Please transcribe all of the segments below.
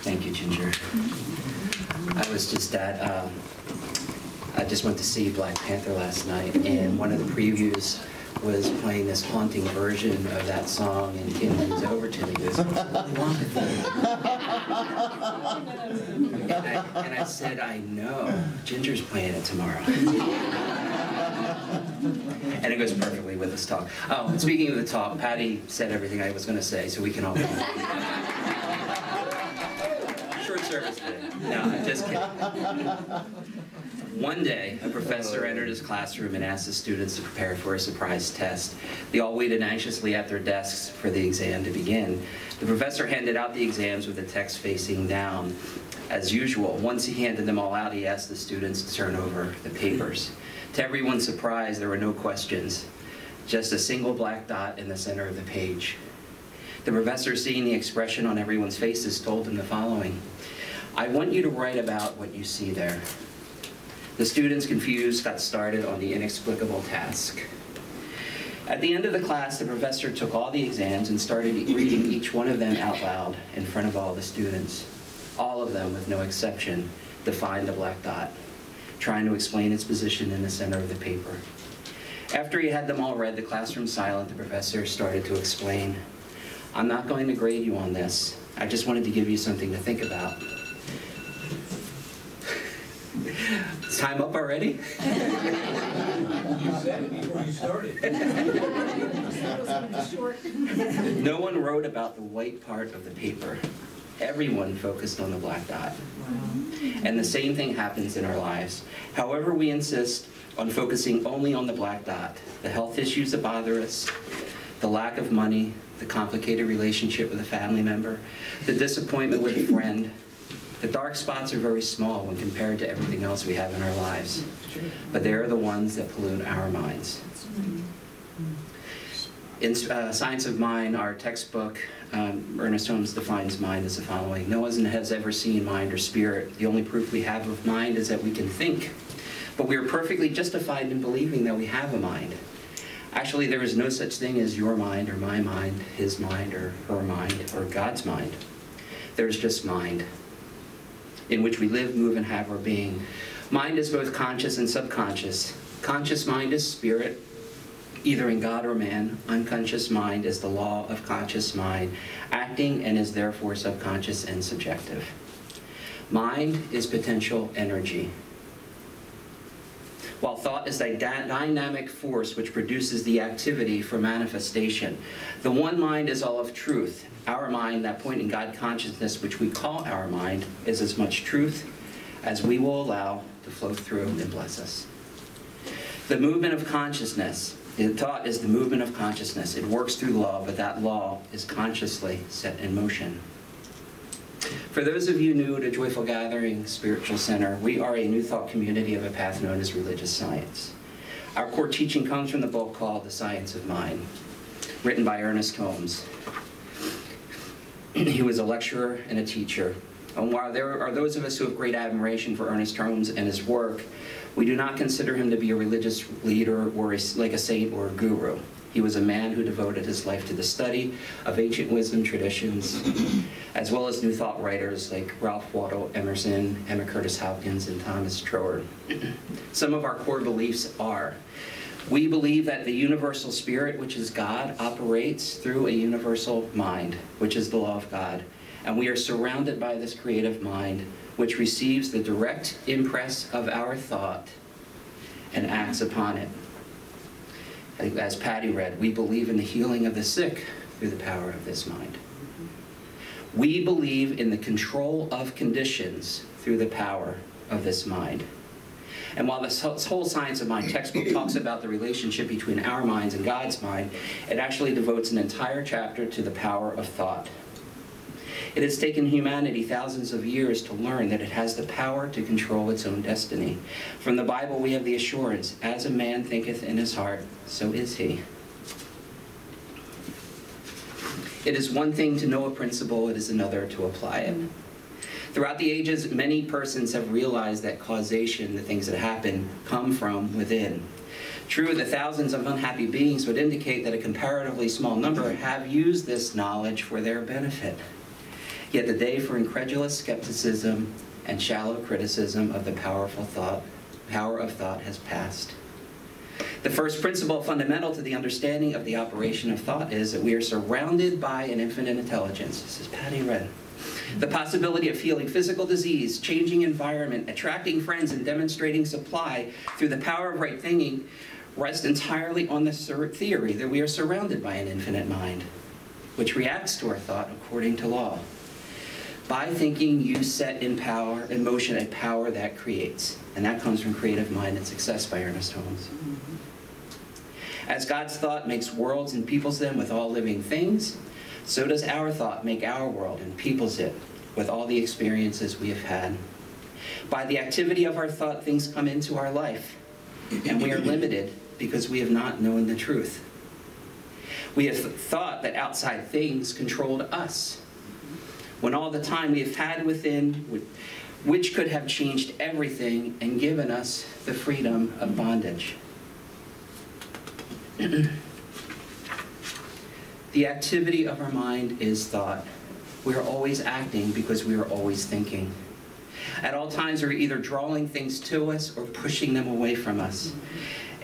Thank you, Ginger. I was just at, I just went to see Black Panther last night, and one of the previews was playing this haunting version of that song, and Kim leans over to me and goes, "What's wrong with you?" And I said, "I know. Ginger's playing it tomorrow." And it goes perfectly with this talk. Oh, and speaking of the talk, Patty said everything I was going to say, so we can all... Short service today. No, I'm just kidding. One day, a professor entered his classroom and asked the students to prepare for a surprise test. They all waited anxiously at their desks for the exam to begin. The professor handed out the exams with the text facing down. As usual, once he handed them all out, he asked the students to turn over the papers. To everyone's surprise, there were no questions, just a single black dot in the center of the page. The professor, seeing the expression on everyone's faces, told them the following: "I want you to write about what you see there." The students, confused, got started on the inexplicable task. At the end of the class, the professor took all the exams and started reading each one of them out loud in front of all the students. All of them, with no exception, defined the black dot, trying to explain its position in the center of the paper. After he had them all read, the classroom silent, the professor started to explain. "I'm not going to grade you on this. I just wanted to give you something to think about." Is time up already? You said it before you started. No one wrote about the white part of the paper. Everyone focused on the black dot. And the same thing happens in our lives. However, we insist on focusing only on the black dot, the health issues that bother us, the lack of money, the complicated relationship with a family member, the disappointment with a friend. The dark spots are very small when compared to everything else we have in our lives, but they are the ones that pollute our minds. In Science of Mind, our textbook, Ernest Holmes defines mind as the following: "No one has ever seen mind or spirit. The only proof we have of mind is that we can think, but we are perfectly justified in believing that we have a mind. Actually, there is no such thing as your mind or my mind, his mind or her mind, or God's mind. There's just mind, in which we live, move, and have our being. Mind is both conscious and subconscious. Conscious mind is spirit, either in God or man. Unconscious mind is the law of conscious mind, acting and is therefore subconscious and subjective. Mind is potential energy. While thought is a dynamic force which produces the activity for manifestation, the one mind is all of truth. Our mind, that point in God consciousness which we call our mind, is as much truth as we will allow to flow through and bless us. The movement of consciousness, the thought is the movement of consciousness. It works through law, but that law is consciously set in motion. For those of you new to Joyful Gathering Spiritual Center, we are a New Thought community of a path known as religious science. Our core teaching comes from the book called The Science of Mind, written by Ernest Holmes. He was a lecturer and a teacher. And while there are those of us who have great admiration for Ernest Holmes and his work, we do not consider him to be a religious leader or like a saint or a guru. He was a man who devoted his life to the study of ancient wisdom traditions, as well as New Thought writers like Ralph Waldo Emerson, Emma Curtis Hopkins, and Thomas Troward. Some of our core beliefs are: we believe that the universal spirit, which is God, operates through a universal mind, which is the law of God. And we are surrounded by this creative mind, which receives the direct impress of our thought and acts upon it. As Patty read, we believe in the healing of the sick through the power of this mind. We believe in the control of conditions through the power of this mind. And while this whole Science of Mind textbook talks about the relationship between our minds and God's mind, it actually devotes an entire chapter to the power of thought. It has taken humanity thousands of years to learn that it has the power to control its own destiny. From the Bible, we have the assurance, as a man thinketh in his heart, so is he. It is one thing to know a principle, it is another to apply it. Throughout the ages, many persons have realized that causation, the things that happen, come from within. True, the thousands of unhappy beings would indicate that a comparatively small number have used this knowledge for their benefit. Yet the day for incredulous skepticism and shallow criticism of the power of thought has passed. The first principle fundamental to the understanding of the operation of thought is that we are surrounded by an infinite intelligence. This is Patty Red. The possibility of feeling physical disease, changing environment, attracting friends, and demonstrating supply through the power of right thinking rests entirely on the theory that we are surrounded by an infinite mind, which reacts to our thought according to law. By thinking, you set in motion a power that creates. And that comes from Creative Mind and Success by Ernest Holmes. As God's thought makes worlds and peoples them with all living things, so does our thought make our world and peoples it with all the experiences we have had. By the activity of our thought, things come into our life, and we are limited because we have not known the truth. We have thought that outside things controlled us, when all the time we have had within, which could have changed everything and given us the freedom of bondage. The activity of our mind is thought. We are always acting because we are always thinking. At all times, we're either drawing things to us or pushing them away from us.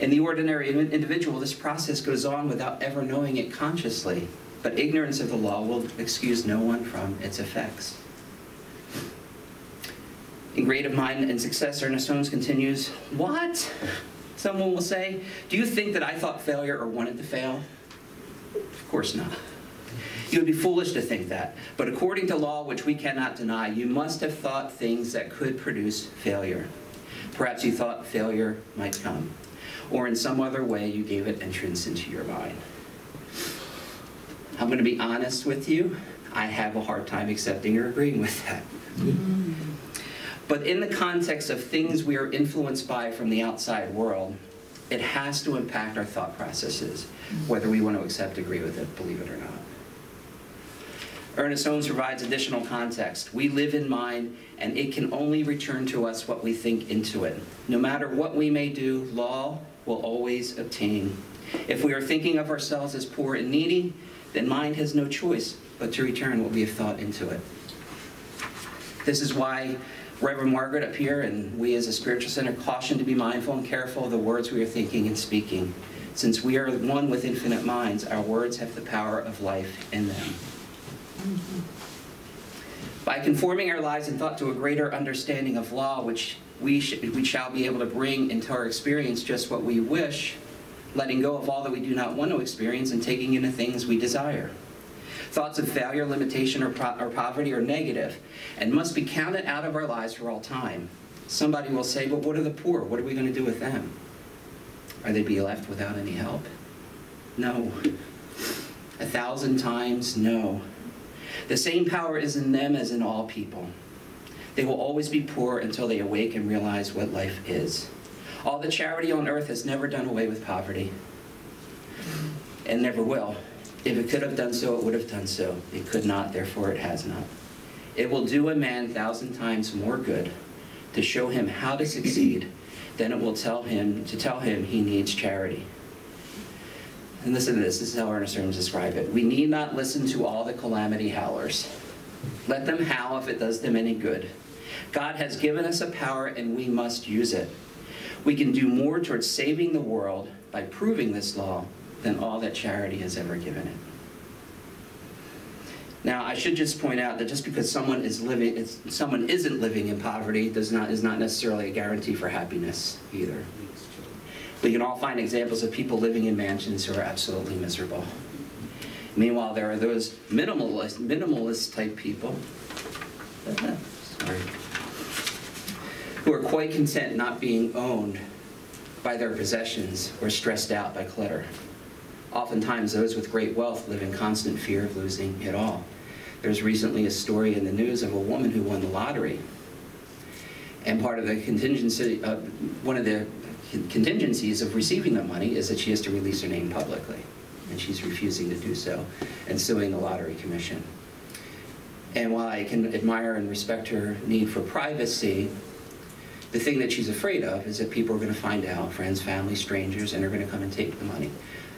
In the ordinary individual, this process goes on without ever knowing it consciously. But ignorance of the law will excuse no one from its effects. In Creative Mind and Success, Ernest Holmes continues, "What?" Someone will say, "Do you think that I thought failure or wanted to fail?" Of course not. You would be foolish to think that. But according to law, which we cannot deny, you must have thought things that could produce failure. Perhaps you thought failure might come, or in some other way you gave it entrance into your mind. I'm going to be honest with you. I have a hard time accepting or agreeing with that. But in the context of things we are influenced by from the outside world, it has to impact our thought processes, whether we want to accept, agree with it, believe it or not. Ernest Holmes provides additional context. We live in mind, and it can only return to us what we think into it. No matter what we may do, law will always obtain. If we are thinking of ourselves as poor and needy, then mind has no choice but to return what we have thought into it. This is why Reverend Margaret up here and we as a spiritual center caution to be mindful and careful of the words we are thinking and speaking. Since we are one with infinite minds, our words have the power of life in them. By conforming our lives and thought to a greater understanding of law, which we shall be able to bring into our experience just what we wish, letting go of all that we do not want to experience and taking in the things we desire. Thoughts of failure, limitation, or poverty are negative and must be counted out of our lives for all time. Somebody will say, but what are the poor? What are we going to do with them? Are they be left without any help? No. 1,000 times no. The same power is in them as in all people. They will always be poor until they awake and realize what life is. All the charity on earth has never done away with poverty, and never will. If it could have done so, it would have done so. It could not, therefore it has not. It will do a man 1,000 times more good to show him how to succeed than it will tell him he needs charity. And listen to this. This is how Ernest Holmes described it. We need not listen to all the calamity howlers. Let them howl if it does them any good. God has given us a power, and we must use it. We can do more towards saving the world by proving this law than all that charity has ever given it. Now, I should just point out that just because someone isn't living in poverty is not necessarily a guarantee for happiness either. We can all find examples of people living in mansions who are absolutely miserable. Meanwhile, there are those minimalist type people who are quite content not being owned by their possessions or stressed out by clutter. Oftentimes, those with great wealth live in constant fear of losing it all. There's recently a story in the news of a woman who won the lottery. And part of the contingency, one of the contingencies of receiving the money is that she has to release her name publicly. And she's refusing to do so and suing the Lottery Commission. And while I can admire and respect her need for privacy, the thing that she's afraid of is that people are going to find out, friends, family, strangers, and are going to come and take the money.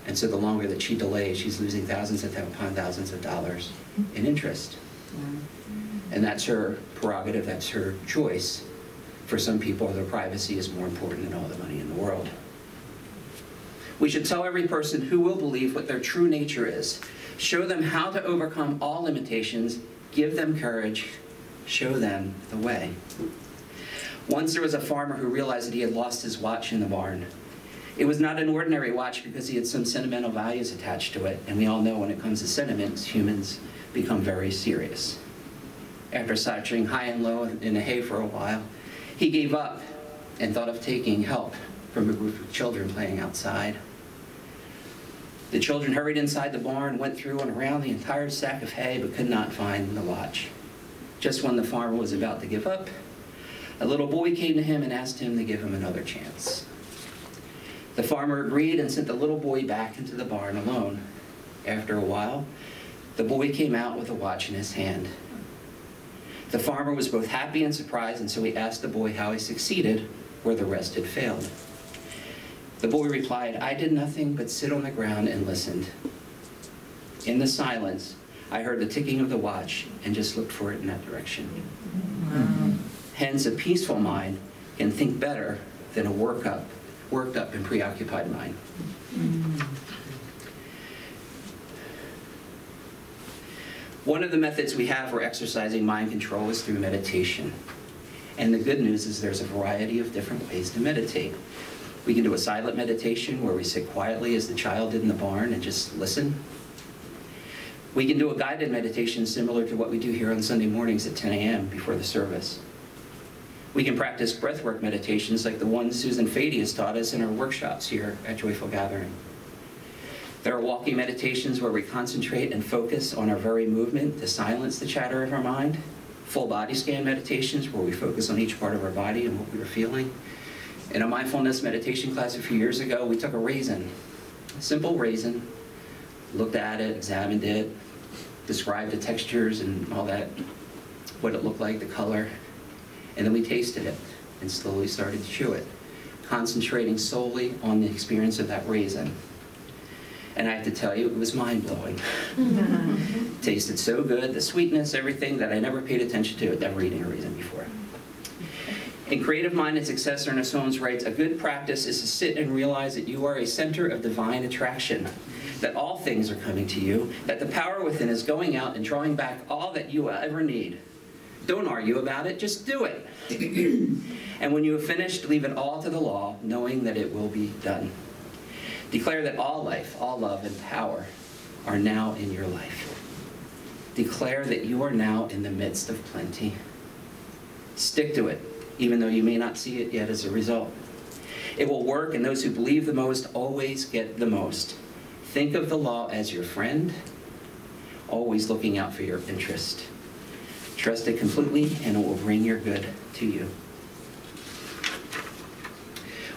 And so the longer that she delays, she's losing thousands upon thousands of dollars in interest. Yeah. And that's her prerogative, that's her choice. For some people, their privacy is more important than all the money in the world. We should tell every person who will believe what their true nature is. Show them how to overcome all limitations, give them courage, show them the way. Once there was a farmer who realized that he had lost his watch in the barn. It was not an ordinary watch because he had some sentimental values attached to it, and we all know when it comes to sentiments, humans become very serious. After searching high and low in the hay for a while, he gave up and thought of taking help from a group of children playing outside. The children hurried inside the barn, went through and around the entire sack of hay, but could not find the watch. Just when the farmer was about to give up, a little boy came to him and asked him to give him another chance. The farmer agreed and sent the little boy back into the barn alone. After a while, the boy came out with a watch in his hand. The farmer was both happy and surprised, and so he asked the boy how he succeeded where the rest had failed. The boy replied, "I did nothing but sit on the ground and listened. In the silence, I heard the ticking of the watch and just looked for it in that direction." Wow. Hence, a peaceful mind can think better than a worked up and preoccupied mind. One of the methods we have for exercising mind control is through meditation. And the good news is there's a variety of different ways to meditate. We can do a silent meditation where we sit quietly as the child did in the barn and just listen. We can do a guided meditation similar to what we do here on Sunday mornings at 10 a.m. before the service. We can practice breathwork meditations like the one Susan Fady has taught us in our workshops here at Joyful Gathering. There are walking meditations where we concentrate and focus on our very movement to silence the chatter of our mind. Full body scan meditations where we focus on each part of our body and what we were feeling. In a mindfulness meditation class a few years ago, we took a raisin, a simple raisin, looked at it, examined it, described the textures and all that, what it looked like, the color, and then we tasted it and slowly started to chew it, concentrating solely on the experience of that raisin. And I have to tell you, it was mind-blowing. Tasted so good, the sweetness, everything that I never paid attention to, never eating a raisin before. In Creative Mind and Success, Ernest Holmes writes, "A good practice is to sit and realize that you are a center of divine attraction, that all things are coming to you, that the power within is going out and drawing back all that you will ever need. Don't argue about it, just do it. And when you have finished, leave it all to the law, knowing that it will be done. Declare that all life, all love, and power are now in your life. Declare that you are now in the midst of plenty. Stick to it, even though you may not see it yet as a result. It will work, and those who believe the most always get the most. Think of the law as your friend, always looking out for your interest. Trust it completely, and it will bring your good to you."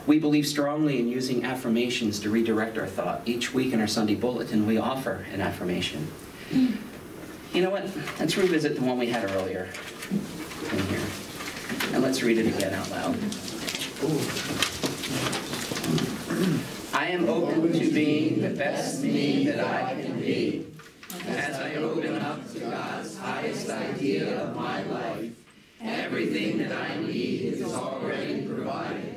We believe strongly in using affirmations to redirect our thought. Each week in our Sunday bulletin, we offer an affirmation. You know what? Let's revisit the one we had earlier in here. And let's read it again out loud. I am open to being the best me that I can be. As I open up to God's highest idea of my life, everything that I need is already provided.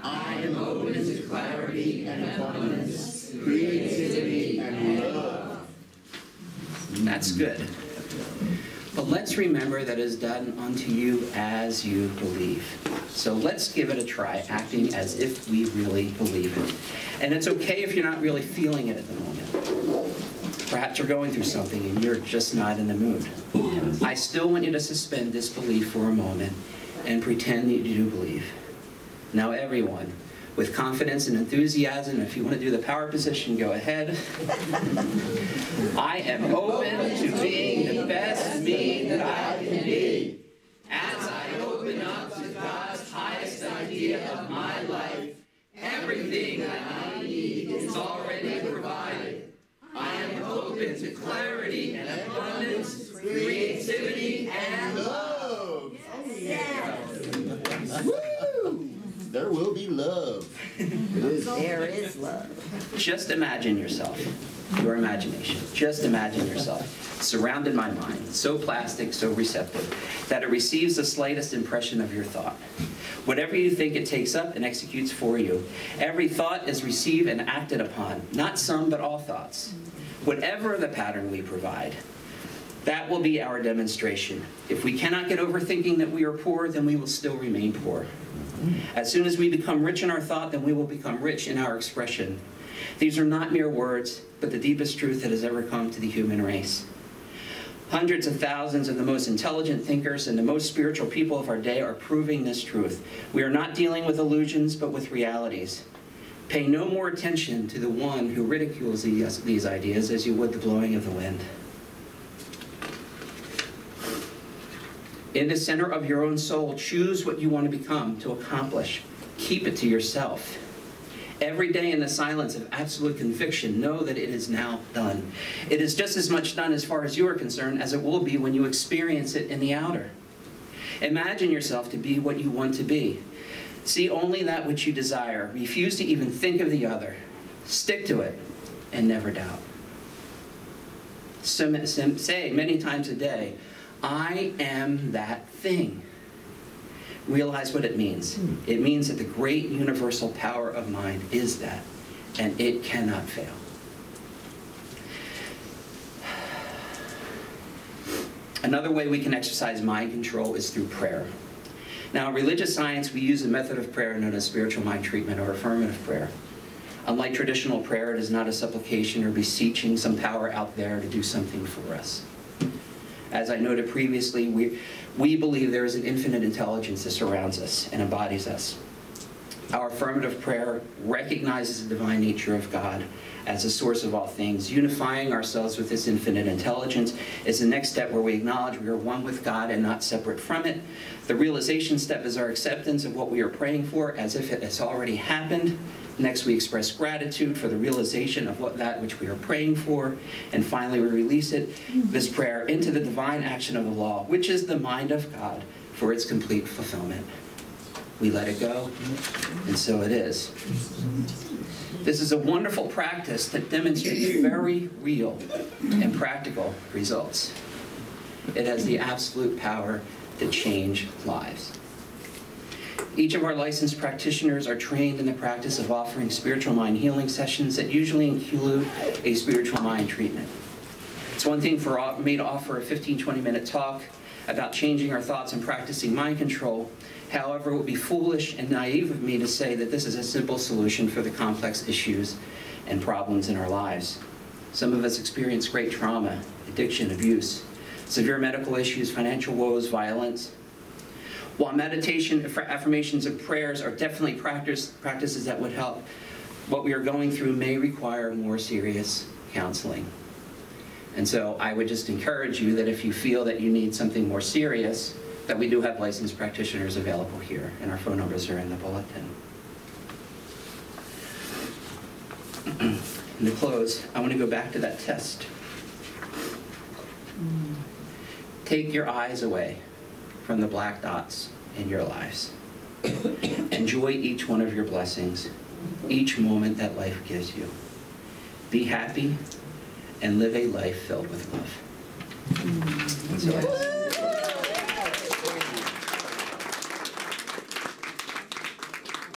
I am open to clarity and abundance, creativity and love. That's good. But let's remember that it is done unto you as you believe. So let's give it a try, acting as if we really believe it. And it's okay if you're not really feeling it at the moment. Perhaps you're going through something and you're just not in the mood. I still want you to suspend disbelief for a moment and pretend that you do believe. Now everyone, with confidence and enthusiasm, if you want to do the power position, go ahead. I am open to being the best me that I can be. As I open up to God's highest idea of my life, everything that I need is already provided. I am open to clarity and abundance, creativity and love. Yes. Woo! There will be love. There is love. Just imagine yourself, your imagination. Just imagine yourself surrounded my mind, so plastic, so receptive, that it receives the slightest impression of your thought. Whatever you think, it takes up and executes for you. Every thought is received and acted upon, not some, but all thoughts. Whatever the pattern we provide, that will be our demonstration. If we cannot get over thinking that we are poor, then we will still remain poor. As soon as we become rich in our thought, then we will become rich in our expression. These are not mere words, but the deepest truth that has ever come to the human race. Hundreds of thousands of the most intelligent thinkers and the most spiritual people of our day are proving this truth. We are not dealing with illusions, but with realities. Pay no more attention to the one who ridicules these ideas as you would the blowing of the wind. In the center of your own soul, choose what you want to become, to accomplish. Keep it to yourself. Every day in the silence of absolute conviction, know that it is now done. It is just as much done as far as you are concerned as it will be when you experience it in the outer. Imagine yourself to be what you want to be. See only that which you desire. Refuse to even think of the other. Stick to it and never doubt. Say many times a day, I am that thing. Realize what it means. It means that the great universal power of mind is that, and it cannot fail. Another way we can exercise mind control is through prayer. Now, in religious science, we use a method of prayer known as spiritual mind treatment or affirmative prayer. Unlike traditional prayer, it is not a supplication or beseeching some power out there to do something for us. As I noted previously, we believe there is an infinite intelligence that surrounds us and embodies us. Our affirmative prayer recognizes the divine nature of God as the source of all things. Unifying ourselves with this infinite intelligence is the next step where we acknowledge we are one with God and not separate from it. The realization step is our acceptance of what we are praying for as if it has already happened. Next, we express gratitude for the realization of that which we are praying for. And finally, we release this prayer into the divine action of the law, which is the mind of God, for its complete fulfillment. We let it go, and so it is. This is a wonderful practice that demonstrates very real and practical results. It has the absolute power to change lives. Each of our licensed practitioners are trained in the practice of offering spiritual mind healing sessions that usually include a spiritual mind treatment. It's one thing for me to offer a 15-20-minute talk about changing our thoughts and practicing mind control. However, it would be foolish and naive of me to say that this is a simple solution for the complex issues and problems in our lives. Some of us experience great trauma, addiction, abuse, severe medical issues, financial woes, violence. While meditation, affirmations, and prayers are definitely practices that would help, what we are going through may require more serious counseling. And so I would just encourage you that if you feel that you need something more serious, that we do have licensed practitioners available here, and our phone numbers are in the bulletin. And to close, I want to go back to that test. Take your eyes away from the black dots in your lives. Enjoy each one of your blessings, each moment that life gives you. Be happy and live a life filled with love.